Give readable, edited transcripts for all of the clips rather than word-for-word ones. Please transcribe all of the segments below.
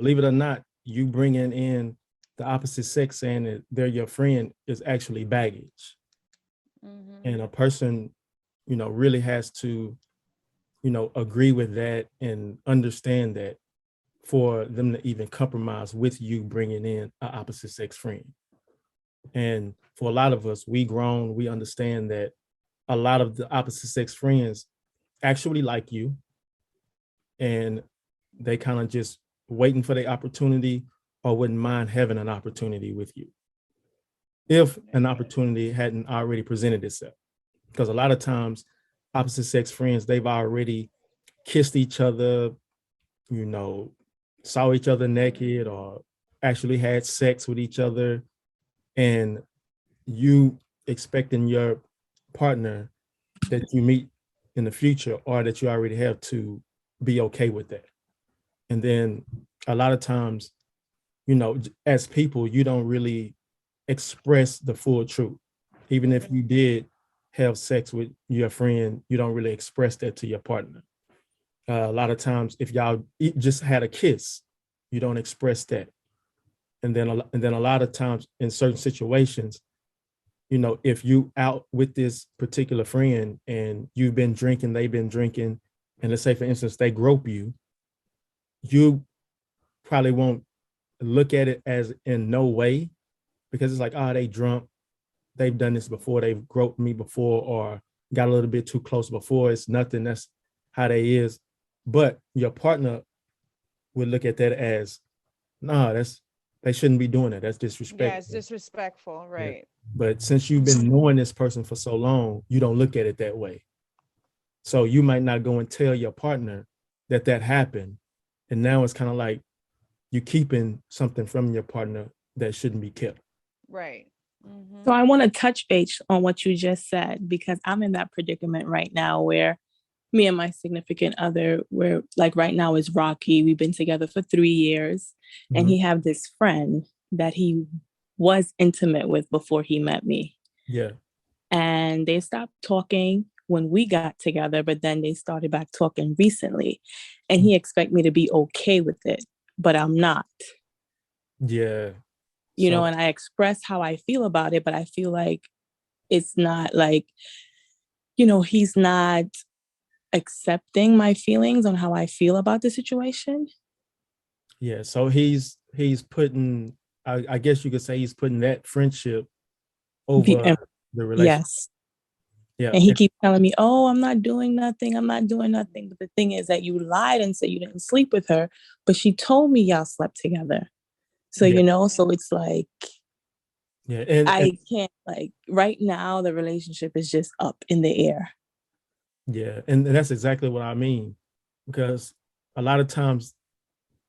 believe it or not, you bringing in the opposite sex saying that they're your friend is actually baggage. And a person, really has to, agree with that and understand that for them to even compromise with you bringing in an opposite sex friend. And for a lot of us, we understand that a lot of the opposite sex friends actually like you, and they kind of just waiting for the opportunity or wouldn't mind having an opportunity with you if an opportunity hadn't already presented itself. Because a lot of times opposite sex friends, they've already kissed each other, saw each other naked or actually had sex with each other, and you expecting your partner that you meet in the future or that you already have to be okay with that. And then a lot of times, as people, you don't really express the full truth. Even if you did have sex with your friend, you don't really express that to your partner. A lot of times, if y'all just had a kiss, you don't express that. And then a lot of times in certain situations, if you out with this particular friend and you've been drinking, they've been drinking, and let's say, for instance, they grope you, you probably won't look at it as in no way, because it's like, oh, they drunk. They've done this before. They've groped me before or got a little bit too close before. It's nothing. That's how they is. But your partner would look at that as, nah, they shouldn't be doing that. That's disrespectful. Yeah, it's disrespectful, Yeah. right? But since you've been knowing this person for so long, you don't look at it that way. So you might not go and tell your partner that happened. And now it's kind of like you keeping something from your partner that shouldn't be kept. Right. So I want to touch base on what you just said, because I'm in that predicament right now where me and my significant other, we're like, right now is rocky. We've been together for 3 years, and he have this friend that he was intimate with before he met me. Yeah. And they stopped talking when we got together, but then they started back talking recently, and he expect me to be okay with it, but I'm not. Yeah. And I express how I feel about it, but I feel like it's not like, he's not accepting my feelings on how I feel about the situation. Yeah. So he's putting, I guess you could say he's putting that friendship over the relationship. Yes. Yeah. And he keeps telling me, oh, I'm not doing nothing. I'm not doing nothing. But the thing is that you lied and said you didn't sleep with her, but she told me y'all slept together. So, so it's like, yeah, and I can't, like, right now, the relationship is just up in the air. Yeah. And that's exactly what I mean, because a lot of times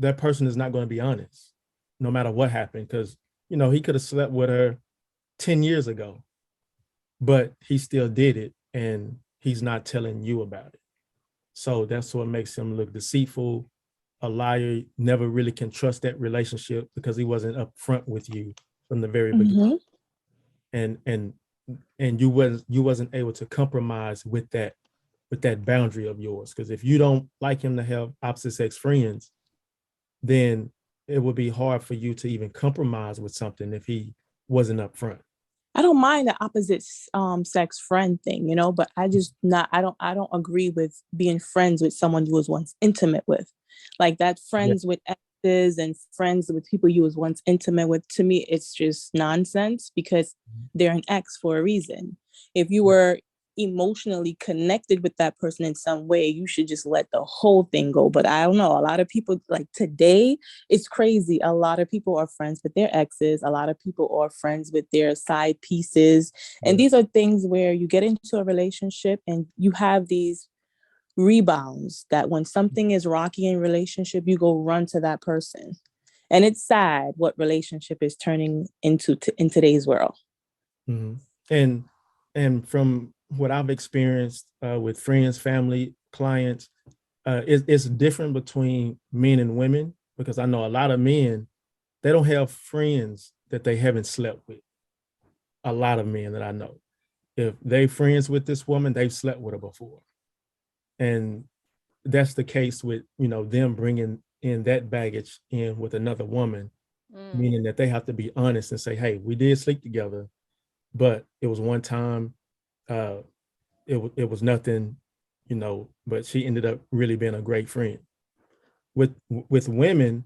that person is not going to be honest, no matter what happened. Because, he could have slept with her 10 years ago, but he still did it, and he's not telling you about it. So that's what makes him look deceitful, a liar, never really can trust that relationship because he wasn't upfront with you from the very beginning. And you wasn't able to compromise with that boundary of yours. Because if you don't like him to have opposite sex friends, then it would be hard for you to even compromise with something if he wasn't upfront. I don't mind the opposite sex friend thing, but I don't agree with being friends with someone you was once intimate with. Like that, friends with exes and friends with people you was once intimate with, to me, it's just nonsense, because they're an ex for a reason. If you were emotionally connected with that person in some way, you should just let the whole thing go. But I don't know, a lot of people, like today, it's crazy. A lot of people are friends with their exes. A lot of people are friends with their side pieces. And these are things where you get into a relationship and you have these rebounds that when something is rocky in relationship, you go run to that person. And it's sad what relationship is turning into in today's world. And from what I've experienced with friends, family, clients, it's different between men and women, because I know a lot of men, they don't have friends that they haven't slept with. A lot of men that I know, if they friends with this woman, they've slept with her before. And that's the case with, them bringing in that baggage in with another woman, Mm. meaning that they have to be honest and say, hey, we did sleep together, but it was one time, it was nothing, but she ended up really being a great friend. With women,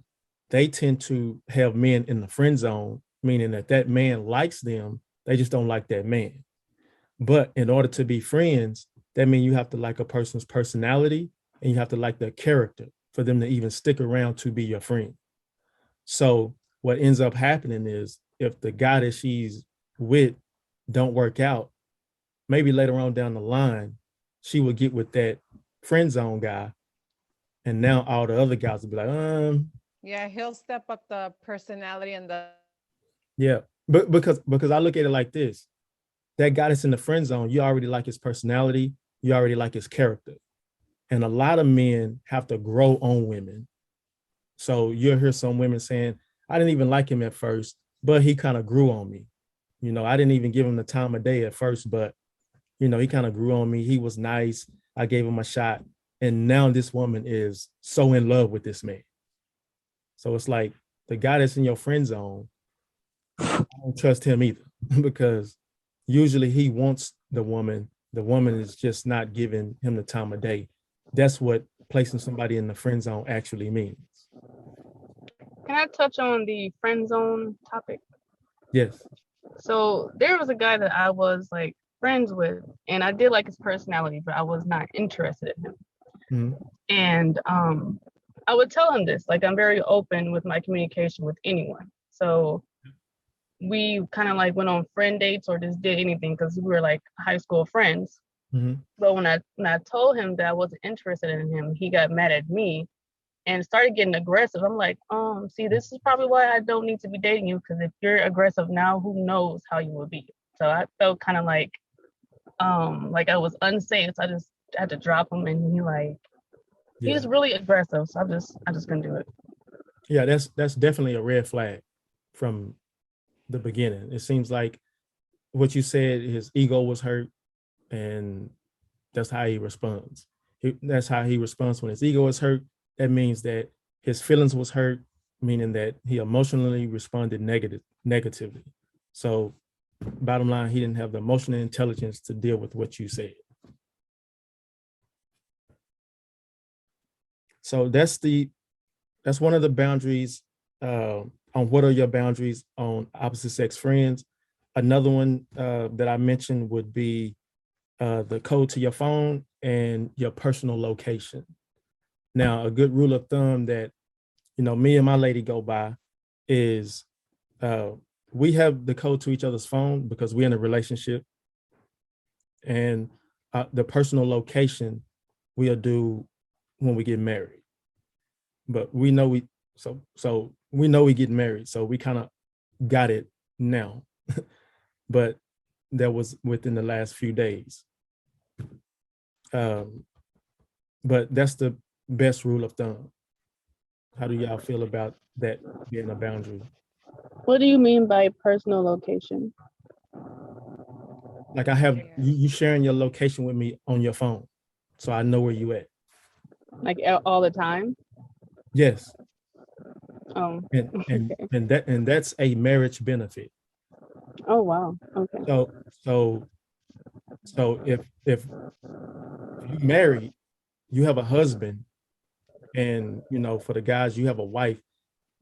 they tend to have men in the friend zone, meaning that man likes them, they just don't like that man. But in order to be friends, that means you have to like a person's personality and you have to like their character for them to even stick around to be your friend. So what ends up happening is if the guy that she's with don't work out, maybe later on down the line, she will get with that friend zone guy. And now all the other guys will be like, Yeah, he'll step up the personality and the yeah. But because I look at it like this, that guy that's in the friend zone, you already like his personality, you already like his character. And a lot of men have to grow on women. So you'll hear some women saying, I didn't even like him at first, but he kind of grew on me. I didn't even give him the time of day at first, but he kind of grew on me. He was nice. I gave him a shot. And now this woman is so in love with this man. So it's like the guy that's in your friend zone, I don't trust him either because usually he wants the woman. The woman is just not giving him the time of day. That's what placing somebody in the friend zone actually means. Can I touch on the friend zone topic? Yes. So there was a guy that I was like friends with, and I did like his personality, but I was not interested in him. Mm-hmm. And I would tell him this, like I'm very open with my communication with anyone. So we kind of like went on friend dates or just did anything because we were like high school friends. Mm-hmm. But when I told him that I wasn't interested in him, he got mad at me and started getting aggressive. I'm like, see, this is probably why I don't need to be dating you, because if you're aggressive now, who knows how you will be. So I felt kind of like I was unsafe. So I just had to drop him, and he's really aggressive. So I just couldn't do it. Yeah, that's definitely a red flag from the beginning. It seems like what you said, his ego was hurt, and that's how he responds. That's how he responds when his ego is hurt. That means that his feelings was hurt, meaning that he emotionally responded negatively. So bottom line, he didn't have the emotional intelligence to deal with what you said. So that's one of the boundaries on what are your boundaries on opposite sex friends. Another one that I mentioned would be the code to your phone and your personal location. Now, a good rule of thumb that, me and my lady go by is we have the code to each other's phone because we're in a relationship, and the personal location we'll do when we get married. But we know we get married, so we kind of got it now. But that was within the last few days. But that's the best rule of thumb. How do y'all feel about that being a boundary? What do you mean by personal location? Like I have you sharing your location with me on your phone, so I know where you at. Like all the time? Yes. Oh. And that's a marriage benefit. Oh wow. Okay. So if you married, you have a husband, and for the guys, you have a wife,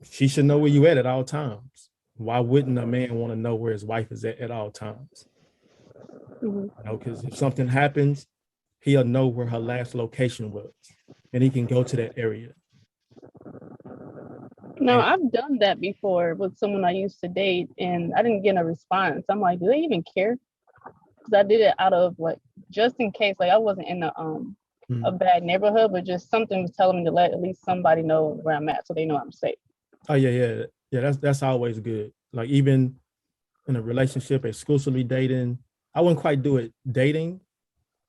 she should know where you at all times. Why wouldn't a man want to know where his wife is at all times? Mm-hmm. Because if something happens, he'll know where her last location was, and he can go to that area. No, I've done that before with someone I used to date, and I didn't get a response. I'm like, do they even care? Because I did it out of just in case, I wasn't in a bad neighborhood, but just something was telling me to let at least somebody know where I'm at, so they know I'm safe. Oh yeah. That's always good. Like even in a relationship, exclusively dating, I wouldn't quite do it dating,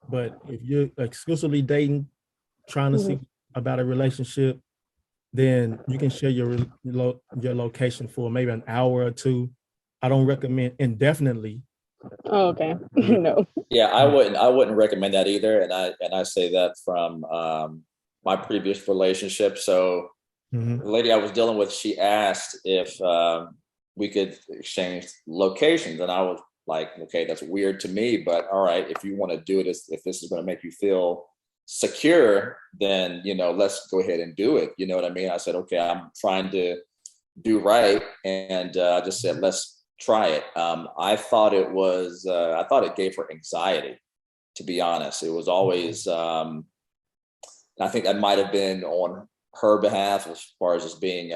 but if you're exclusively dating, trying to see about a relationship, then you can share your location for maybe an hour or two. I don't recommend indefinitely. Oh, okay. No. Yeah, I wouldn't recommend that either. And I say that from my previous relationship. So Mhm. The lady I was dealing with, she asked if we could exchange locations, and I was like, okay, that's weird to me, but all right, if you want to do it, if this is going to make you feel secure, then let's go ahead and do it. You know what I mean? I said, okay, I'm trying to do right, and I just said, let's try it. I thought it gave her anxiety, to be honest. It was always, I think that might have been on her behalf as far as just being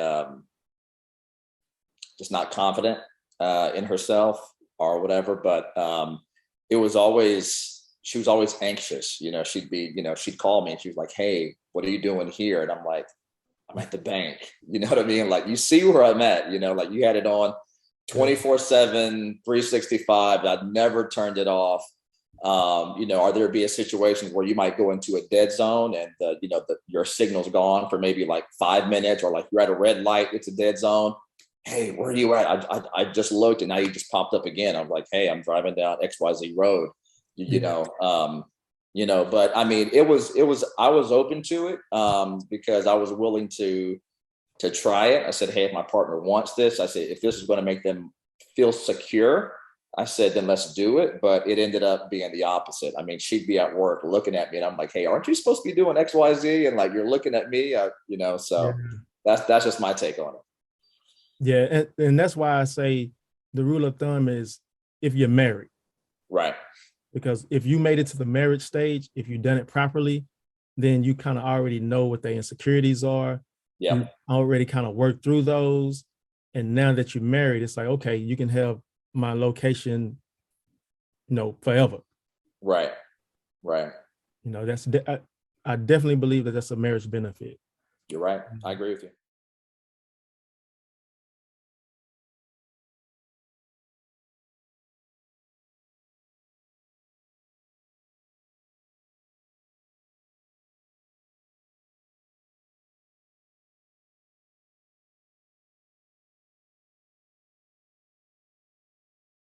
just not confident in herself or whatever. But it was always, she was always anxious. She'd call me and she was like, hey, what are you doing here? And I'm like, I'm at the bank. You know what I mean? Like, you see where I'm at, like you had it on 24/7, 365. I'd never turned it off. Are there be a situation where you might go into a dead zone and your signal's gone for maybe like 5 minutes, or like you're at a red light, it's a dead zone. Hey, where are you at? I just looked and now you just popped up again. I'm like, hey, I'm driving down XYZ road, but I mean, I was open to it because I was willing to try it. I said, hey, if my partner wants this, I said, if this is going to make them feel secure, I said, then let's do it. But it ended up being the opposite. I mean, she'd be at work looking at me and I'm like, hey, aren't you supposed to be doing XYZ? And like, you're looking at me, so that's just my take on it. Yeah. And that's why I say the rule of thumb is if you're married. Right. Because if you made it to the marriage stage, if you've done it properly, then you kind of already know what the insecurities are. Yeah. You already kind of worked through those. And now that you're married, it's like, okay, you can have my location, forever. Right. Right. I definitely believe that that's a marriage benefit. You're right. I agree with you.